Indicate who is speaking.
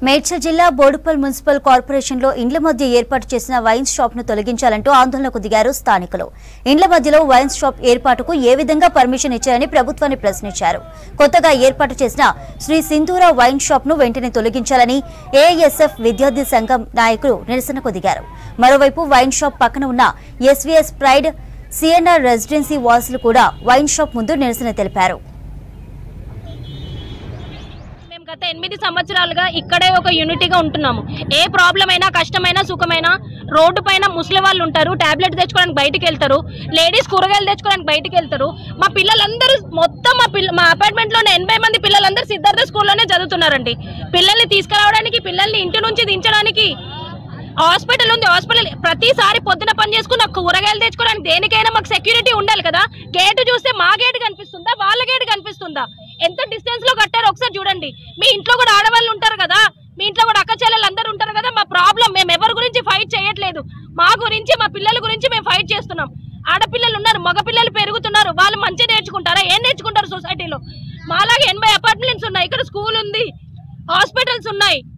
Speaker 1: మేడ్చల్ జిల్లా Boduppal municipal corporation లో ఇండ్ల మధ్య ఏర్పాటు చేసిన వైన్ షాప్ ను తొలగించాలంటూ ఆందోళనకు దిగారు స్థానికులు. ఇండ్ల మధ్యలో వైన్ షాప్ ఏర్పాటుకు ఏ విధంగా పర్మిషన్ ఇచ్చారని ప్రభుత్వాన్ని ప్రశ్నించారు. కొత్తగా ఏర్పాటు చేసిన శ్రీ సింధూర వైన్ షాప్ ను వెంటనే తొలగించాలని ఏఐఎస్ఎఫ్ విద్యార్థి సంఘం నాయకులు నిరసనకు దిగారు. మరోవైపు వైన్ షాప్ పక్కన ఉన్న ఎస్వీఎస్ ప్రైడ్ సిఎన్ఆర్ రెసిడెన్సీ వాసులు కూడా వైన్ షాప్ ముందు నిరసన తెలిపారు.
Speaker 2: గత 8 సంవత్సరాలుగా ఇక్కడే ఒక యూనిటీగా ఉంటున్నాము. ఏ ప్రాబ్లం అయినా కష్టమైనా సుఖమైనా రోడ్డు పైన ముసలి వాళ్ళు ఉంటారు, టాబ్లెట్ తెచ్చుకోవడానికి బయటికి వెళ్తారు, లేడీస్ కూరగాయలు తెచ్చుకోవడానికి బయటికి వెళ్తారు. మా పిల్లలందరూ మొత్తం మా అపార్ట్మెంట్ లోనే 80 మంది పిల్లలందరూ సిద్ధార్థ స్కూల్లోనే చదువుతున్నారండి. పిల్లల్ని తీసుకురావడానికి, పిల్లల్ని ఇంటి నుంచి దించడానికి హాస్పిటల్ ఉంది. హాస్పిటల్ ప్రతిసారి పొద్దున పని చేసుకుని కూరగాయలు తెచ్చుకోవడానికి దేనికైనా మాకు సెక్యూరిటీ ఉండాలి కదా. గేటు చూస్తే మా గేటు కనిపిస్తుందా, వాళ్ళ గేటు కనిపిస్తుందా? ఎంత డిస్టెన్స్ లో కట్టారో ఒకసారి చూడండి. మీ ఇంట్లో కూడా ఆడవాళ్ళు ఉంటారు కదా, మీ ఇంట్లో కూడా అక్క చెల్లెలు అందరూ ఉంటారు కదా. మా ప్రాబ్లం మేము ఎవరి గురించి ఫైట్ చేయట్లేదు, మా గురించి మా పిల్లల గురించి మేము ఫైట్ చేస్తున్నాం. ఆడపిల్లలు ఉన్నారు, మగ పిల్లలు పెరుగుతున్నారు, వాళ్ళు మంచిగా నేర్చుకుంటారా? ఏం నేర్చుకుంటారు? సొసైటీలో మాలాగా 80 అపార్ట్మెంట్స్ ఉన్నాయి, ఇక్కడ స్కూల్ ఉంది, హాస్పిటల్స్ ఉన్నాయి.